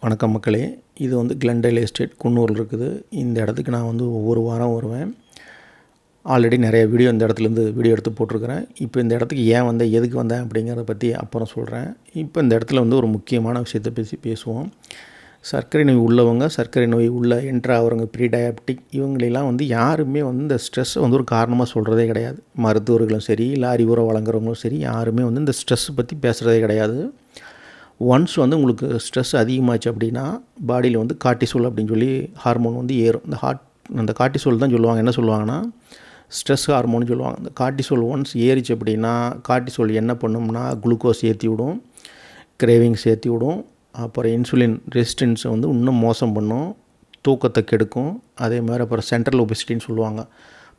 வணக்கம் மக்களே. இது வந்து கிளென்டேல் எஸ்டேட் குன்னூரில் இருக்குது. இந்த இடத்துக்கு நான் வந்து ஒவ்வொரு வாரம் வருவேன். ஆல்ரெடி நிறைய வீடியோ இந்த இடத்துலேருந்து வீடியோ எடுத்து போட்டிருக்கிறேன். இப்போ இந்த இடத்துக்கு ஏன் வந்தேன், எதுக்கு வந்தேன் அப்படிங்கிறத பற்றி அப்புறம் சொல்கிறேன். இப்போ இந்த இடத்துல வந்து ஒரு முக்கியமான விஷயத்தை பேசுவோம். சர்க்கரை நோய் உள்ளவங்க, சர்க்கரை நோய் உள்ள என்ட்ரு ஆகிறவங்க, ப்ரீ டயாபெட்டிக், இவங்களெல்லாம் வந்து யாருமே வந்து இந்த ஸ்ட்ரெஸ்ஸை வந்து ஒரு காரணமாக சொல்கிறதே கிடையாது. மருத்துவர்களும் சரி, இல்லை அறிவுரை வழங்குறவங்களும் சரி, யாருமே வந்து இந்த ஸ்ட்ரெஸ் பற்றி பேசுகிறதே கிடையாது. ஒன்ஸ் வந்து உங்களுக்கு ஸ்ட்ரெஸ் அதிகமாச்சு அப்படின்னா பாடியில் வந்து கார்ட்டிசோல் அப்படின்னு சொல்லி ஹார்மோன் வந்து ஏறும். அந்த கார்ட்டிசோல் தான் சொல்லுவாங்க. என்ன சொல்லுவாங்கன்னா ஸ்ட்ரெஸ் ஹார்மோன் சொல்லுவாங்க. அந்த கார்ட்டிசோல் ஒன்ஸ் ஏறிச்சு அப்படின்னா கார்ட்டிசோல் என்ன பண்ணும்னா குளுக்கோஸ் ஏற்றி விடும், கிரேவிங்ஸ் ஏற்றி விடும். அப்புறம் இன்சுலின் ரெசிஸ்டன்ஸை வந்து இன்னும் மோசம் பண்ணும், தூக்கத்தை கெடுக்கும். அதே மாதிரி அப்புறம் சென்ட்ரல் ஒபெசிட்டின்னு சொல்லுவாங்க.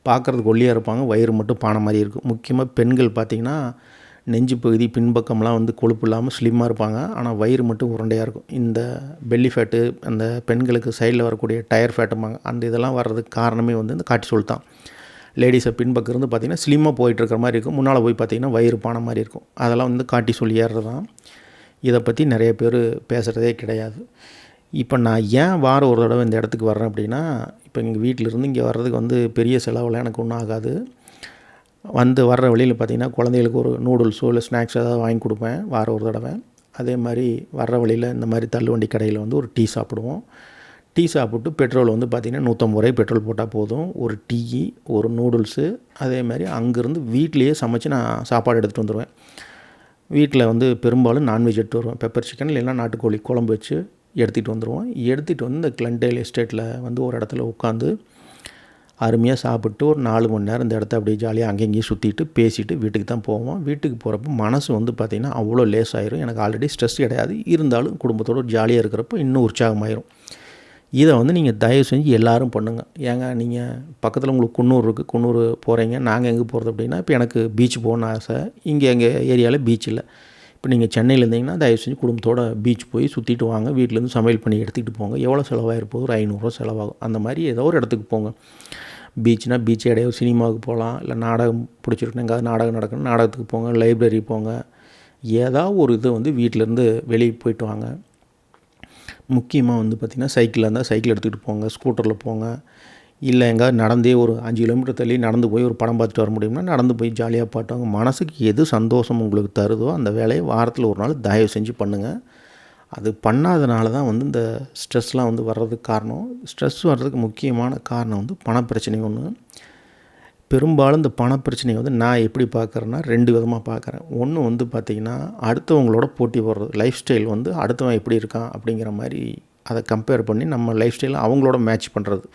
பார்க்குறதுக்கு ஒல்லியாக இருப்பாங்க, வயிறு மட்டும் பானை மாதிரி இருக்கும். முக்கியமாக பெண்கள் பார்த்திங்கன்னா நெஞ்சு பகுதி பின்பக்கம்லாம் வந்து கொழுப்பு இல்லாமல் ஸ்லிம்மாக இருப்பாங்க, ஆனால் வயிறு மட்டும் உருண்டையாக இருக்கும். இந்த பெல்லி ஃபேட்டு, அந்த பெண்களுக்கு சைடில் வரக்கூடிய டயர் ஃபேட்டுமாங்க, அந்த இதெல்லாம் வர்றதுக்கு காரணமே வந்து இந்த கார்ட்டிசோல் தான். லேடிஸை பின்பக்கம் இருந்து பார்த்திங்கன்னா ஸ்லிம்மாக போயிட்டுருக்கிற மாதிரி இருக்கும், முன்னால் போய் பார்த்திங்கன்னா வயிறு பானை மாதிரி இருக்கும். அதெல்லாம் வந்து கார்ட்டிசோல் ஏறுறது தான். இதை பற்றி நிறைய பேர் பேசுகிறதே கிடையாது. இப்போ நான் ஏன் வாரம் ஒரு தடவை இந்த இடத்துக்கு வர்றேன் அப்படின்னா, இப்போ எங்கள் வீட்டிலேருந்து இங்கே வர்றதுக்கு வந்து பெரிய செலவெல்லாம் எனக்கு ஒன்றும் ஆகாது. வர்ற வழியில் பார்த்திங்கன்னா குழந்தைகளுக்கு ஒரு நூடுல்ஸோ இல்லை ஸ்நாக்ஸ் ஏதாவது வாங்கி கொடுப்பேன் வாரம் ஒரு தடவை. அதே மாதிரி வர்ற வழியில் இந்த மாதிரி தள்ளுவண்டி கடையில் வந்து ஒரு டீ சாப்பிடுவோம். டீ சாப்பிட்டு பெட்ரோல் வந்து பார்த்திங்கன்னா 150 ரூபாய் பெட்ரோல் போட்டால் போதும். ஒரு டீ, ஒரு நூடுல்ஸு, அதே மாதிரி அங்கேருந்து வீட்லேயே சமைச்சு நான் சாப்பாடு எடுத்துகிட்டு வந்துடுவேன். வீட்டில் வந்து பெரும்பாலும் நான்வெஜ் எடுத்துகிட்டு வருவேன். பெப்பர் சிக்கன் இல்லைன்னா நாட்டுக்கோழி குழம்பு வச்சு எடுத்துகிட்டு வந்துடுவோம். எடுத்துகிட்டு வந்து இந்த கிளென்டேல் எஸ்டேட்டில் வந்து ஒரு இடத்துல உட்காந்து அருமையாக சாப்பிட்டு ஒரு 4 மணி நேரம் இந்த இடத்த அப்படியே ஜாலியாக அங்கேயும் சுற்றிட்டு பேசிவிட்டு வீட்டுக்கு தான் போவோம். வீட்டுக்கு போகிறப்போ மனசு வந்து பார்த்திங்கன்னா அவ்வளோ லேஸ் ஆயிரும். எனக்கு ஆல்ரெடி ஸ்ட்ரெஸ் கிடையாது, இருந்தாலும் குடும்பத்தோடு ஜாலியாக இருக்கிறப்போ இன்னும் உற்சாகமாயிரும். இதை வந்து நீங்கள் தயவு செஞ்சு எல்லோரும் பண்ணுங்கள். ஏங்க நீங்கள் பக்கத்தில் உங்களுக்கு குன்னூர் இருக்குது, குன்னூர் போகிறீங்க, நாங்கள் எங்கே போகிறது அப்படின்னா, இப்போ எனக்கு பீச் போகணுன்னு ஆசை. இங்கே எங்கள் ஏரியாவில் பீச் இல்லை. இப்போ நீங்கள் சென்னையில் இருந்தீங்கன்னா தயவு செஞ்சு குடும்பத்தோடு பீச் போய் சுற்றிட்டு வாங்க. வீட்டிலேருந்து சமையல் பண்ணி எடுத்துகிட்டு போங்க. எவ்வளோ செலவாயிருப்போம்? ஒரு 500 ரூபா செலவாகும். அந்த மாதிரி ஏதோ ஒரு இடத்துக்கு போங்க. பீச்னால் பீச் இடையே சினிமாவுக்கு போகலாம், இல்லை நாடகம் பிடிச்சிருக்குன்னு எங்கேயாவது நாடகம் நடக்கணும், நாடகத்துக்கு போங்க, லைப்ரரி போங்க. ஏதாவது ஒரு இது வந்து வீட்டிலேருந்து வெளியே போயிட்டு வாங்க. முக்கியமாக வந்து பார்த்திங்கன்னா சைக்கிளில் இருந்தால் சைக்கிள் எடுத்துகிட்டு போங்க, ஸ்கூட்டரில் போங்க. இல்லை எங்கேயாவது நடந்தே ஒரு 5 கிலோமீட்டர் தள்ளி நடந்து போய் ஒரு படம் பார்த்துட்டு வர முடியும்னா நடந்து போய் ஜாலியாக பாட்டுவாங்க. மனசுக்கு எது சந்தோஷம் உங்களுக்கு தருதோ அந்த வேலையை வாரத்தில் ஒரு நாள் தயவு செஞ்சு பண்ணுங்கள். அது பண்ணாதனால தான் வந்து இந்த ஸ்ட்ரெஸ்லாம் வந்து வர்றதுக்கு காரணம். ஸ்ட்ரெஸ் வர்றதுக்கு முக்கியமான காரணம் வந்து பணப்பிரச்சனை ஒன்று. பெரும்பாலும் இந்த பணப்பிரச்சனையை வந்து நான் எப்படி பார்க்குறேன்னா 2 விதமாக பார்க்குறேன். ஒன்று வந்து பார்த்திங்கன்னா அடுத்தவங்களோட போட்டி போடுறது. லைஃப் ஸ்டைல் வந்து அடுத்தவன் எப்படி இருக்கான் அப்படிங்கிற மாதிரி அதை கம்பேர் பண்ணி நம்ம லைஃப் ஸ்டைலை அவங்களோட மேட்ச் பண்ணுறது.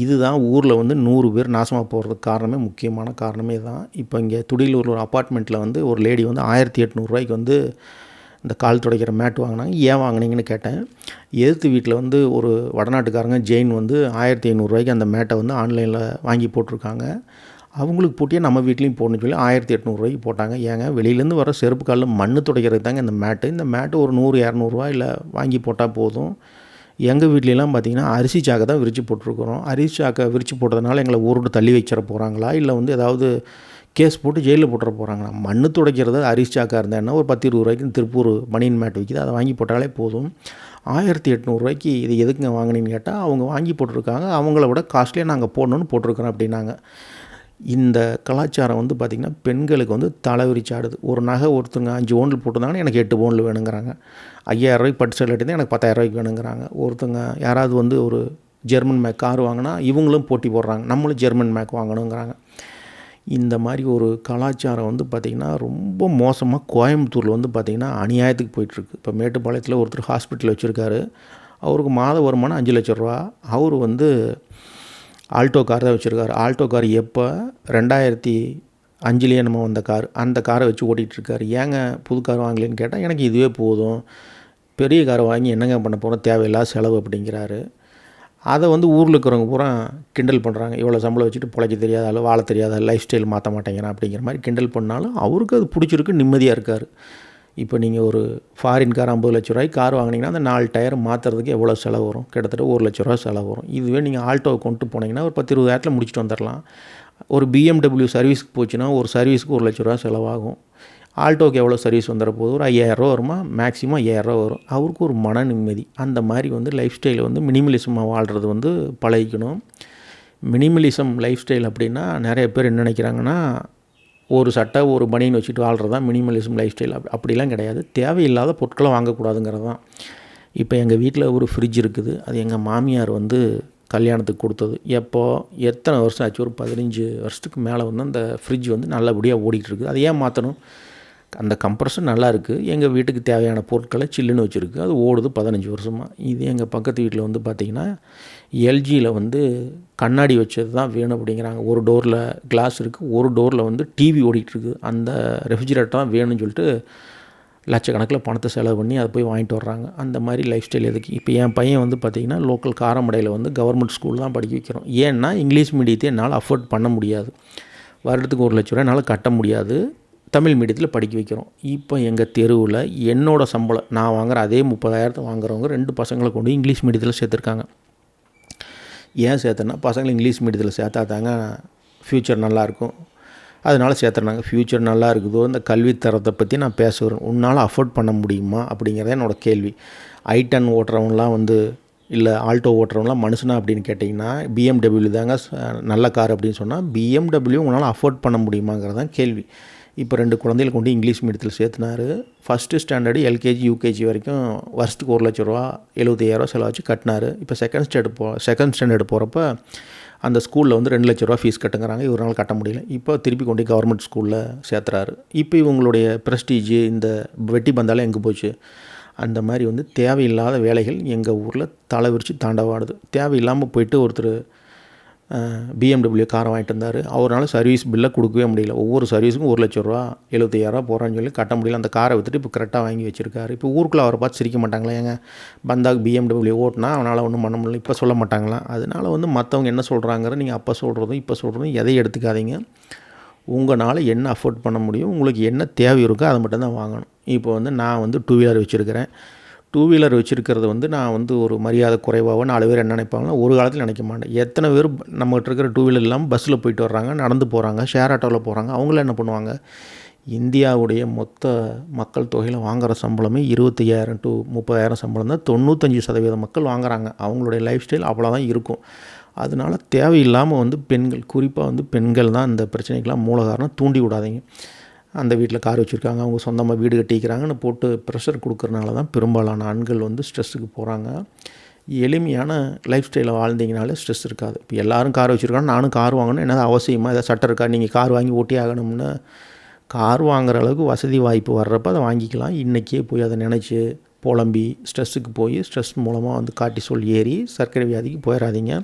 இதுதான் ஊரில் வந்து 100 பேர் நாசமாக போகிறதுக்கு காரணமே, முக்கியமான காரணமே தான். இப்போ இங்கே துடியலூரில் ஒரு அப்பார்ட்மெண்ட்டில் வந்து ஒரு லேடி வந்து 1800 ரூபாய்க்கு வந்து இந்த கால் துடைக்கிற மேட் வாங்கினாங்க. ஏன் வாங்கினீங்கன்னு கேட்டேன். எதிர்த்து வீட்டில் வந்து ஒரு வடநாட்டுக்காரங்க ஜெயின் வந்து 1500 ரூபாய்க்கு அந்த மேட்டை வந்து ஆன்லைனில் வாங்கி போட்டிருக்காங்க. அவங்களுக்கு போட்டியே நம்ம வீட்லேயும் போடணும்னு சொல்லி 1800 ரூபாய்க்கு போட்டாங்க. ஏங்க வெளியிலேருந்து வர செருப்பு காலில் மண் துடைக்கிறது தாங்க இந்த மேட்டு. இந்த மேட்டு ஒரு 100-200 ரூபாயில் வாங்கி போட்டால் போதும். எங்கள் வீட்லலாம் பார்த்திங்கன்னா அரிசி சாக்கை தான் விரித்து போட்டிருக்கிறோம். அரிசி சாக்கை விரித்து போட்டதுனால எங்களை ஊரோடு தள்ளி வச்சிட போகிறாங்களா, இல்லை வந்து ஏதாவது கேஸ் போட்டு ஜெயிலில் போட்டுற போகிறாங்களா? மண் துடைக்கிறது அரிசி சாக்காக இருந்தால் ஒரு 10-20 ரூபாய்க்கு திருப்பூர் பனியன் மேட் விற்கிது, அதை வாங்கி போட்டாலே போதும். 1800 ரூபாய்க்கு இது எதுக்குங்க வாங்கினீன்னு கேட்டால் அவங்க வாங்கி போட்டிருக்காங்க, அவங்கள விட காஸ்ட்லியாக நாங்கள் போடணுன்னு போட்டிருக்கிறோம் அப்படின்னாங்க. இந்த கலாச்சாரம் வந்து பார்த்திங்கன்னா பெண்களுக்கு வந்து தலை விரிச்சாடுது. ஒரு நகை ஒருத்தங்க 5 பவுனில் போட்டிருந்தாங்கன்னா எனக்கு 8 பவுனில் வேணுங்கிறாங்க. 5000 ரூபாய்க்கு பட்டு சேலை எடுத்தால் எனக்கு 10,000 ரூபாய்க்கு வேணுங்கிறாங்க. ஒருத்தங்க யாராவது வந்து ஒரு ஜெர்மன் மேக் கார் வாங்கினா இவங்களும் போட்டி போடுறாங்க, நம்மளும் ஜெர்மன் மேக் வாங்கணுங்கிறாங்க. இந்த மாதிரி ஒரு கலாச்சாரம் வந்து பார்த்திங்கன்னா ரொம்ப மோசமாக கோயம்புத்தூரில் வந்து பார்த்திங்கன்னா அநியாயத்துக்கு போயிட்டுருக்கு. இப்போ மேட்டுப்பாளையத்தில் ஒருத்தர் ஹாஸ்பிட்டல் வச்சுருக்காரு. அவருக்கு மாத வருமானம் 5 லட்ச ரூபா. அவர் வந்து ஆல்டோ கார் தான் வச்சுருக்காரு. ஆல்டோ கார் எப்போ 2005 நம்ம வந்த கார், அந்த காரை வச்சு ஓட்டிகிட்ருக்காரு. ஏங்க புது கார் வாங்கலேன்னு கேட்டால் எனக்கு இதுவே போதும், பெரிய காரை வாங்கி என்னங்க பண்ண போகிறோம், தேவையில்லாத செலவு அப்படிங்கிறாரு. அதை வந்து ஊரில் இருக்கிறவங்க பூரா கிண்டல் பண்ணுறாங்க. இவ்வளோ சம்பளம் வச்சுட்டு பிழைக்க தெரியாத, வாழ தெரியாத, லைஃப் ஸ்டைல் மாற்ற மாட்டேங்கிறான் அப்படிங்கிற மாதிரி கிண்டல் பண்ணாலும் அவருக்கு அது பிடிச்சிருக்கு, நிம்மதியாக இருக்கார். இப்போ நீங்கள் ஒரு ஃபாரின் கார் 50 லட்ச ரூபாய்க்கு கார் வாங்கினீங்கன்னா அந்த 4 டயர் மாற்றுறதுக்கு எவ்வளோ செலவு வரும்? கிட்டத்தட்ட 1 லட்ச ரூபா செலவு வரும். இதுவே நீங்கள் ஆல்டோவை கொண்டு போனீங்கன்னா ஒரு 10-20 முடிச்சுட்டு வந்துடலாம். ஒரு BMW சர்வீஸ்க்கு போச்சுன்னா ஒரு சர்வீஸுக்கு 1 லட்ச ரூபா செலவாகும். ஆல்டோக்கு எவ்வளோ சர்வீஸ் வந்துட போகுது, ஒரு 5000 வருமா, மேக்ஸிமம் 5000 வரும். அவருக்கு ஒரு மன நிம்மதி. அந்த மாதிரி வந்து லைஃப் ஸ்டைலை வந்து மினிமலிசமாக வாழ்கிறது வந்து பழகிக்கணும். மினிமலிசம் லைஃப் ஸ்டைல் அப்படின்னா நிறைய பேர் என்ன நினைக்கிறாங்கன்னா, ஒரு சட்டை ஒரு பனியன் வச்சுட்டு வாழ்கிறது தான் மினிமலிசம் லைஃப் ஸ்டைல். அப்படிலாம் கிடையாது. தேவையில்லாத பொருட்களை வாங்கக்கூடாதுங்கிறது தான். இப்போ எங்கள் வீட்டில் ஒரு ஃப்ரிட்ஜ் இருக்குது. அது எங்கள் மாமியார் வந்து கல்யாணத்துக்கு கொடுத்தது. எத்தனை வருஷம் ஆச்சு, ஒரு 15 வருஷத்துக்கு மேலே வந்து அந்த ஃப்ரிட்ஜ் வந்து நல்லபடியாக ஓடிட்டுருக்குது. அது ஏன் மாற்றணும்? அந்த கம்ப்ரஸர் நல்லா இருக்குது, எங்கள் வீட்டுக்கு தேவையான பொருட்களை சில்லுன்னு வச்சுருக்கு, அது ஓடுது 15 வருஷமாக. இது எங்கள் பக்கத்து வீட்டில் வந்து பார்த்திங்கன்னா எல்ஜியில் வந்து கண்ணாடி வச்சது தான் வேணும் அப்படிங்கிறாங்க. ஒரு டோரில் கிளாஸ் இருக்குது, ஒரு டோரில் வந்து டிவி ஓடிட்டுருக்கு. அந்த ரெஃப்ரிஜிரேட்டர் தான் வேணும்னு சொல்லிட்டு லட்சக்கணக்கில் பணத்தை செலவு பண்ணி அதை போய் வாங்கிட்டு வர்றாங்க. அந்த மாதிரி லைஃப் ஸ்டைல் எதுக்கு? இப்போ என் பையன் வந்து பார்த்திங்கன்னா லோக்கல் காரமடையில் வந்து கவர்மெண்ட் ஸ்கூல் தான் படிக்க வைக்கிறோம். ஏன்னா இங்கிலீஷ் மீடியத்தை என்னால் அஃபோர்ட் பண்ண முடியாது. வருடத்துக்கு 1 லட்ச ரூபா என்னால் கட்ட முடியாது. தமிழ் மீடியத்தில் படிக்க வைக்கிறோம். இப்போ எங்கள் தெருவில் என்னோடய சம்பளம் நான் வாங்குகிற அதே 30,000 வாங்குறவங்க 2 பசங்களை கொண்டு இங்கிலீஷ் மீடியத்தில் சேர்த்துருக்காங்க. ஏன் சேர்த்தனா, பசங்களை இங்கிலீஷ் மீடியத்தில் சேர்த்தா தாங்க ஃப்யூச்சர் நல்லாயிருக்கும், அதனால் சேர்த்துறாங்க. ஃப்யூச்சர் நல்லா இருக்குதோ, இந்த கல்வித்தரத்தை பற்றி நான் பேசுகிறேன். உன்னால் அஃபோர்ட் பண்ண முடியுமா அப்படிங்கிறத என்னோடய கேள்வி. I10 ஓட்டுறவங்களாம் வந்து இல்லை ஆல்டோ ஓட்டுறவங்களாம் மனுஷனா அப்படின்னு கேட்டிங்கன்னா BMW தாங்க நல்ல கார் அப்படின்னு சொன்னால் BMW உங்களால் அஃபோர்ட் பண்ண முடியுமாங்கிறது தான் கேள்வி. இப்போ 2 குழந்தைகள் கொண்டு இங்கிலீஷ் மீடியத்தில் சேர்த்துனார். ஃபஸ்ட்டு ஸ்டாண்டர்டு எல்கேஜி யூகேஜி வரைக்கும் வருஷத்துக்கு 1 லட்ச ரூபா 75,000 செலவாச்சு கட்டினார். இப்போ செகண்ட் ஸ்டாண்டர்டு போகிறப்ப அந்த ஸ்கூலில் வந்து 2 லட்ச ரூபா ஃபீஸ் கட்டுங்கிறாங்க. இவரால் கட்ட முடியல. இப்போ திருப்பி கொண்டு கவர்மெண்ட் ஸ்கூலில் சேர்த்துறாரு. இப்போ இவங்களுடைய ப்ரெஸ்டீஜ் இந்த வெட்டி பந்தாலும் எங்கே போச்சு? அந்த மாதிரி வந்து தேவையில்லாத வேலைகள் எங்கள் ஊரில் தலை விரித்து தாண்டவாடுது. தேவையில்லாமல் போயிட்டு ஒருத்தர் BMW காரை வாங்கிட்டு வந்தார். அவரால் சர்வீஸ் பில்லை கொடுக்கவே முடியல. ஒவ்வொரு சர்வீஸுக்கும் 1 லட்ச ரூபா 75,000 போகிறான்னு சொல்லி கட்ட முடியல. அந்த காரை விற்றுட்டு இப்போ கரெக்டாக வாங்கி வச்சுருக்காரு. இப்போ ஊருக்குள்ளே அவரை பார்த்து சிரிக்க மாட்டாங்களா? ஏங்க பந்தாக்கு BMW ஓட்டினா அவனால் ஒன்றும் பண்ண முடியல இப்போ சொல்ல மாட்டாங்களா? அதனால் வந்து மற்றவங்க என்ன சொல்கிறாங்கிற நீங்கள் அப்போ சொல்கிறதும் இப்போ சொல்கிறதும் எதை எடுத்துக்காதீங்க. உங்களால் என்ன அஃபோர்ட் பண்ண முடியும், உங்களுக்கு என்ன தேவை இருக்கோ அதை மட்டும்தான் வாங்கணும். இப்போ வந்து நான் வந்து 2 வீலர் வச்சுருக்கிறேன். 2 வீலர் வச்சுருக்கிறது வந்து நான் வந்து ஒரு மரியாதை குறைவாக 4 பேர் என்ன நினைப்பாங்கன்னா ஒரு காலத்தில் நினைக்க மாட்டேன். எத்தனை பேர் நம்மகிட்ட இருக்கிற 2 வீலர் இல்லாமல் பஸ்ஸில் போயிட்டு வர்றாங்க, நடந்து போகிறாங்க, ஷேர் ஆட்டோவில் போகிறாங்க. அவங்கள என்ன பண்ணுவாங்க? இந்தியாவுடைய மொத்த மக்கள் தொகையில் வாங்குகிற சம்பளமே 25,000 to 30,000 சம்பளம் தான். 95% மக்கள் வாங்குகிறாங்க. அவங்களுடைய லைஃப் ஸ்டைல் அவ்வளோதான் இருக்கும். அதனால் தேவையில்லாமல் வந்து பெண்கள், குறிப்பாக வந்து பெண்கள் தான் இந்த பிரச்சனைக்கெலாம் மூல காரணம். தூண்டி விடாதீங்க. அந்த வீட்டில் கார் வச்சுருக்காங்க, அவங்க சொந்தமாக வீடு கட்டிக்கிறாங்கன்னு போட்டு ப்ரெஷர் கொடுக்குறனால தான் பெரும்பாலான ஆண்கள் வந்து ஸ்ட்ரெஸ்ஸுக்கு போகிறாங்க. எளிமையான லைஃப் ஸ்டைலை வாழ்ந்தீங்கனாலே ஸ்ட்ரெஸ் இருக்காது. இப்போ எல்லோரும் கார் வச்சுருக்காங்க, நானும் கார் வாங்கணும், என்னது அவசியமாக ஏதாவது சட்டம் இருக்கா நீங்கள் கார் வாங்கி ஓட்டி ஆகணும்னு? கார் வாங்குகிற அளவுக்கு வசதி வாய்ப்பு வர்றப்ப அதை வாங்கிக்கலாம். இன்றைக்கே போய் அதை நினச்சி புலம்பி ஸ்ட்ரெஸ்ஸுக்கு போய் ஸ்ட்ரெஸ் மூலமாக வந்து கார்டிசோல் ஏறி சர்க்கரை வியாதிக்கு போயிடாதீங்க.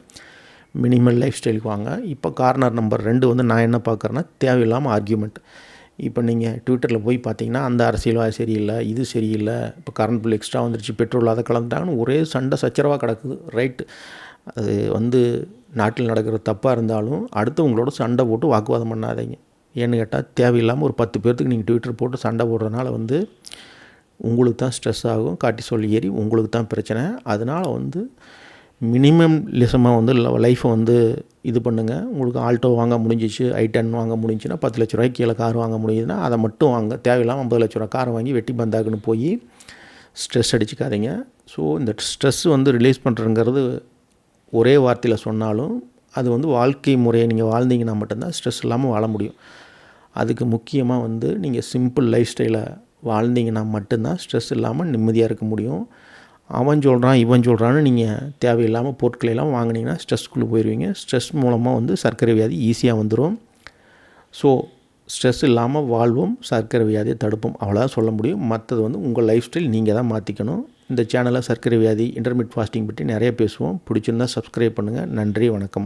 மினிமல் லைஃப் ஸ்டைலுக்கு வாங்க. இப்போ கார்னர் நம்பர் 2 வந்து நான் என்ன பார்க்குறேன்னா தேவையில்லாமல் ஆர்கியூமெண்ட். இப்போ நீங்கள் ட்விட்டரில் போய் பார்த்தீங்கன்னா அந்த அரசியல்வாதி சரியில்லை, இது சரியில்லை, இப்போ கரண்ட் பில் எக்ஸ்ட்ரா வந்துருச்சு, பெட்ரோல் அதை கலந்துட்டாங்கன்னு ஒரே சண்டை சச்சரவாக கிடக்குது. ரைட்டு, அது வந்து நாட்டில் நடக்கிற தப்பாக இருந்தாலும் அடுத்தவங்களோட சண்டை போட்டு வாக்குவாதம் பண்ணாதீங்க. ஏன்னு கேட்டால் தேவையில்லாமல் ஒரு 10 பேர்த்துக்கு நீங்கள் ட்விட்டர் போட்டு சண்டை போடுறதுனால வந்து உங்களுக்கு தான் ஸ்ட்ரெஸ் ஆகும், கார்டிசோல் ஏறி உங்களுக்கு தான் பிரச்சனை. அதனால் வந்து மினிமலிசமாக வந்து லைஃப்பை வந்து இது பண்ணுங்கள். உங்களுக்கு ஆல்டோ வாங்க முடிஞ்சிச்சு, I10 வாங்க முடிஞ்சுன்னா 10 லட்ச ரூபாய்க்கு கீழே கார் வாங்க முடியுதுன்னா அதை மட்டும் வாங்க. தேவையில்லாமல் 50 லட்ச ரூபா காரை வாங்கி வெட்டி பந்தாக்குன்னு போய் ஸ்ட்ரெஸ் அடிச்சுக்காதீங்க. ஸோ இந்த ஸ்ட்ரெஸ் வந்து ரிலீஸ் பண்ணுறங்கிறது ஒரே வார்த்தையில் சொன்னாலும் அது வந்து வாழ்க்கை முறையை நீங்கள் வாழ்ந்தீங்கன்னா மட்டும்தான் ஸ்ட்ரெஸ் இல்லாமல் வாழ முடியும். அதுக்கு முக்கியமாக வந்து நீங்கள் சிம்பிள் லைஃப் ஸ்டைலை வாழ்ந்தீங்கன்னா மட்டும்தான் ஸ்ட்ரெஸ் இல்லாமல் நிம்மதியாக இருக்க முடியும். அவன் சொல்கிறான் இவன் சொல்கிறான்னு நீங்கள் தேவையில்லாமல் பொருட்களெல்லாம் வாங்கினீங்கன்னா ஸ்ட்ரெஸ்க்குள்ளே போயிடுவீங்க. ஸ்ட்ரெஸ் மூலமாக வந்து சர்க்கரை வியாதி ஈஸியாக வந்துடும். ஸோ ஸ்ட்ரெஸ் இல்லாமல் வாழ்வோம், சர்க்கரை வியாதியை தடுப்போம், அவ்வளோதான் சொல்ல முடியும். மற்றது வந்து உங்கள் லைஃப் ஸ்டைல் நீங்கள் தான் மாற்றிக்கணும். இந்த சேனலில் சர்க்கரை வியாதி, இன்டர்மீடியட் ஃபாஸ்டிங் பற்றி நிறைய பேசுவோம். பிடிச்சிருந்தால் சப்ஸ்கிரைப் பண்ணுங்கள். நன்றி, வணக்கம்.